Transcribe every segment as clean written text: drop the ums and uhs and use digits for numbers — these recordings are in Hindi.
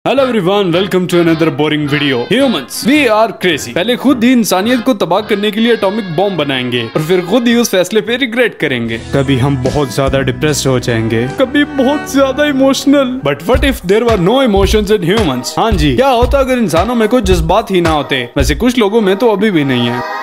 Hello everyone, welcome to another boring video. Humans we are crazy. पहले खुद ही इंसानियत को तबाह करने के लिए एटॉमिक बॉम्ब बनाएंगे और फिर खुद ही उस फैसले पे रिग्रेट करेंगे। कभी हम बहुत ज्यादा डिप्रेस्ड हो जाएंगे, कभी बहुत ज्यादा emotional. But what if there were no emotions in humans? हाँ जी, क्या होता अगर इंसानों में कोई जज्बात ही ना होते? वैसे कुछ लोगों में तो अभी भी नहीं है।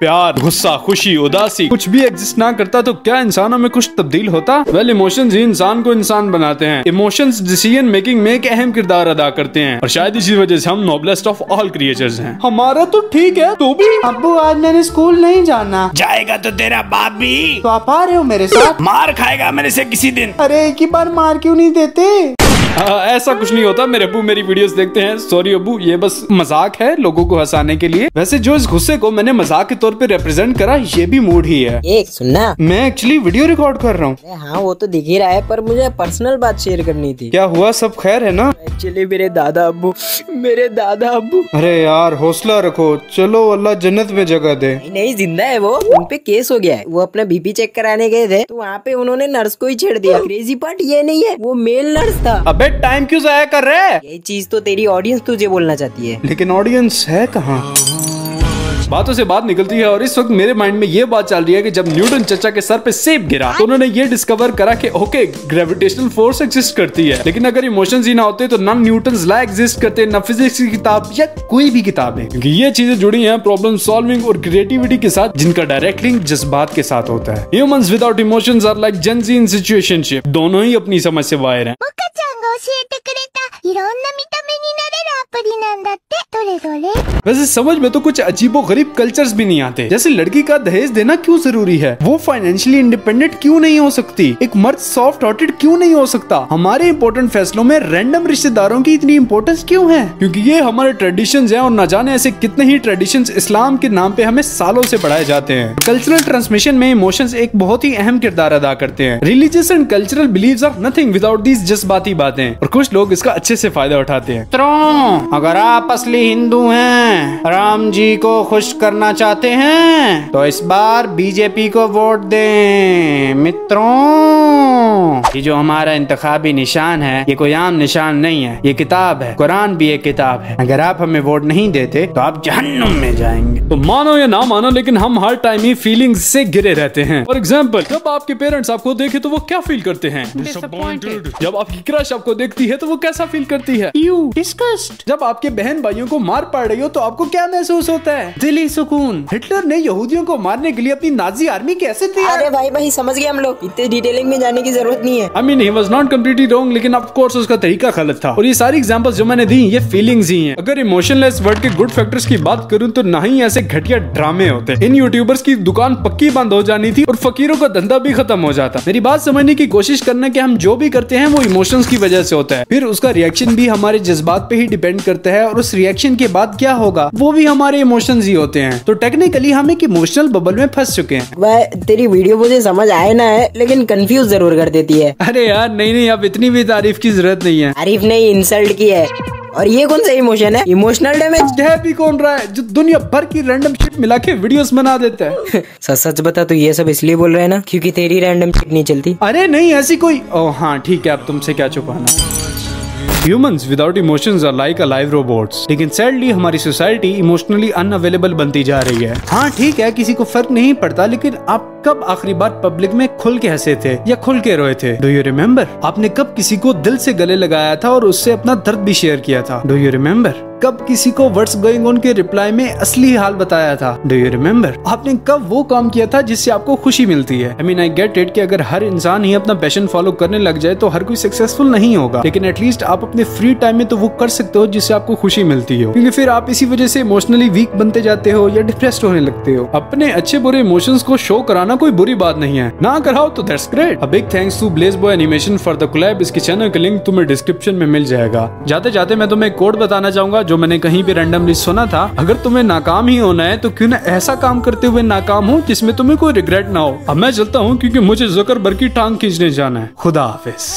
प्यार, गुस्सा, खुशी, उदासी कुछ भी एग्जिस्ट ना करता तो क्या इंसानों में कुछ तब्दील होता? वेल, इमोशंस ही इंसान को इंसान बनाते हैं। इमोशंस डिसीजन मेकिंग में एक अहम किरदार अदा करते हैं और शायद इसी वजह से हम नोबलेस्ट ऑफ ऑल क्रिएचर्स हैं। हमारा तो ठीक है, तो भी अब्बू आज मैंने स्कूल नहीं जाना। जाएगा तो तेरा बाप भी। तो आप आ रहे हो मेरे साथ? मार खाएगा मेरे से किसी दिन। अरे एक ही बार मार क्यों नहीं देते? ऐसा कुछ नहीं होता। मेरे अब्बू मेरी वीडियोस देखते हैं। सॉरी अब्बू, ये बस मजाक है लोगों को हंसाने के लिए। वैसे जो इस गुस्से को मैंने मजाक के तौर पे रिप्रेजेंट करा, ये भी मूड ही है। एक सुनना, मैं एक्चुअली वीडियो रिकॉर्ड कर रहा हूँ। हाँ वो तो दिख ही रहा है, पर मुझे पर्सनल बात शेयर करनी थी। क्या हुआ? सब खैर है ना? एक्चुअली मेरे दादा अब्बू। अरे यार हौसला रखो, चलो अल्लाह जन्नत में जगह दे। नहीं जिंदा है वो, उन पे केस हो गया है। वो अपना बीपी चेक कराने गए थे तो वहाँ पे उन्होंने नर्स को ही छेड़ दिया। क्रेजी पार्ट ये नहीं है, वो मेल नर्स था। अबे टाइम क्यों जाया कर रहे हैं? ये चीज तो तेरी ऑडियंस तुझे बोलना चाहती है, लेकिन ऑडियंस है कहाँ? बातों से बात निकलती है और इस वक्त मेरे माइंड में ये बात चल रही है कि जब न्यूटन चचा के सर पे सेब गिरा तो उन्होंने ये डिस्कवर करा कि ओके, ग्रेविटेशनल फोर्स एग्जिस्ट करती है, लेकिन अगर इमोशंस ही ना होते तो ना न्यूटन्स लॉ एग्जिस्ट करते, ना फिजिक्स की किताब या कोई भी किताब है, क्योंकि ये चीजें जुड़ी हैं प्रॉब्लम सॉल्विंग और क्रिएटिविटी के साथ, जिनका डायरेक्ट लिंक जज्बात के साथ होता है। Humans without emotions are like Gen Z in situationship. दोनों ही अपनी समझ से बाहर हैं। वैसे समझ में तो कुछ अजीबो गरीब कल्चर्स भी नहीं आते, जैसे लड़की का दहेज देना क्यों जरूरी है, वो फाइनेंशियली इंडिपेंडेंट क्यों नहीं हो सकती, एक मर्द सॉफ्ट हार्टेड क्यों नहीं हो सकता, हमारे इंपॉर्टेंट फैसलों में रैंडम रिश्तेदारों की इतनी इंपॉर्टेंस क्यों है? क्योंकि ये हमारे ट्रेडिशंस हैं और न जाने ऐसे कितने ही ट्रेडिशंस इस्लाम के नाम पे हमें सालों से बढ़ाए जाते हैं। कल्चरल ट्रांसमिशन में इमोशंस एक बहुत ही अहम किरदार अदा करते हैं। Religious and cultural beliefs are nothing without these जज्बाती बातें, और कुछ लोग इसका अच्छे से फायदा उठाते हैं। अगर आप असली हिंदू हैं, राम जी को खुश करना चाहते हैं, तो इस बार बीजेपी को वोट दें। मित्रों, ये जो हमारा इंतखाबी निशान है, ये कोई आम निशान नहीं है, ये किताब है। कुरान भी एक किताब है। अगर आप हमें वोट नहीं देते तो आप जहन्नुम में जाएंगे। तो मानो या ना मानो, लेकिन हम हर टाइम ही फीलिंग्स से घिरे रहते हैं। फॉर एग्जाम्पल, जब आपके पेरेंट्स आपको देखे तो वो क्या फील करते हैं? डिसअपॉइंटेड। जब आपकी क्रश आपको देखती है तो वो कैसा फील करती है? डिस्गस्ट। जब आपके बहन भाइयों को मार पड़ रही हो तो आपको क्या महसूस होता है? दिली सुकून। हिटलर ने यहूदियों को मारने के लिए अपनी नाजी आर्मी कैसे तैयार? अरे भाई समझ गए हम लोग, इतने डिटेलिंग में जाने की जरूरत नहीं है। I mean, he was not completely wrong, लेकिन ऑफ कोर्स उसका तरीका गलत था। और ये सारी एग्जांपल्स जो मैंने दी, ये फीलिंग्स ही हैं। अगर इमोशनलेस वर्ड के गुड फैक्टर्स की बात करूं तो ना ही ऐसे घटिया ड्रामे होते। इन यूट्यूबर्स की दुकान पक्की बंद हो जानी थी और फकीरों का धंधा भी खत्म हो जाता। मेरी बात समझने की कोशिश करना कि हम जो भी करते हैं वो इमोशंस की वजह से होता है, फिर उसका रिएक्शन भी हमारे जज्बात पे ही डिपेंड करता है, और उस रिएक्शन के बाद क्या होगा वो भी हमारे इमोशंस ही होते हैं। तो टेक्निकली हम एक इमोशनल बबल में फंस चुके हैं। वह तेरी वीडियो मुझे समझ आए ना है, लेकिन कंफ्यूज जरूर कर देती है। अरे यार नहीं, अब इतनी भी तारीफ की जरूरत नहीं है। तारीफ नहीं, इंसल्ट की है। और ये कौन सा इमोशन है? इमोशनल डैमेज है भी कौन रहा है जो दुनिया भर की रैंडम शिट मिला के वीडियोस बना देता है? सच बता, तू ये सब इसलिए बोल रहा है ना क्योंकि तेरी रैंडम शिट नहीं चलती? अरे नहीं ऐसी कोई। ओह हाँ ठीक है, अब तुमसे क्या छुपाना। Humans without emotions are like alive robots। लेकिन सैडली हमारी सोसाइटी इमोशनली अनअवेलेबल बनती जा रही है। हाँ ठीक है, किसी को फर्क नहीं पड़ता, लेकिन आप कब आखिरी बार पब्लिक में खुल के हंसे थे या खुल के रोए थे? Do you remember? आपने कब किसी को दिल से गले लगाया था और उससे अपना दर्द भी शेयर किया था? Do you remember? कब किसी को व्हाट्स गोइंग ऑन के रिप्लाई में असली हाल बताया था? Do you remember? आपने कब वो काम किया था जिससे आपको खुशी मिलती है? I mean I get it कि अगर हर इंसान ही अपना पैशन फॉलो करने लग जाए तो हर कोई सक्सेसफुल नहीं होगा, लेकिन एटलीस्ट आप अपने फ्री टाइम में तो वो कर सकते हो जिससे आपको खुशी मिलती हो, क्योंकि फिर आप इसी वजह से इमोशनली वीक बनते जाते हो या डिप्रेस्ड होने लगते हो। अपने अच्छे बुरे इमोशंस को शो कराना कोई बुरी बात नहीं है, ना कराओ तो that's great. A big thanks to Blaze Boy Animation for the collab. इसके चैनल का लिंक तुम्हें डिस्क्रिप्शन में मिल जाएगा। जाते जाते मैं तुम्हें कोड बताना चाहूंगा जो मैंने कहीं पे रैंडमली सुना था। अगर तुम्हें नाकाम ही होना है तो क्यों ना ऐसा काम करते हुए नाकाम हो जिसमें तुम्हें कोई रिग्रेट ना हो। अब मैं चलता हूँ क्योंकि मुझे ज़ुकरबर्ग की टांग खींचने जाना है। खुदा हाफिज।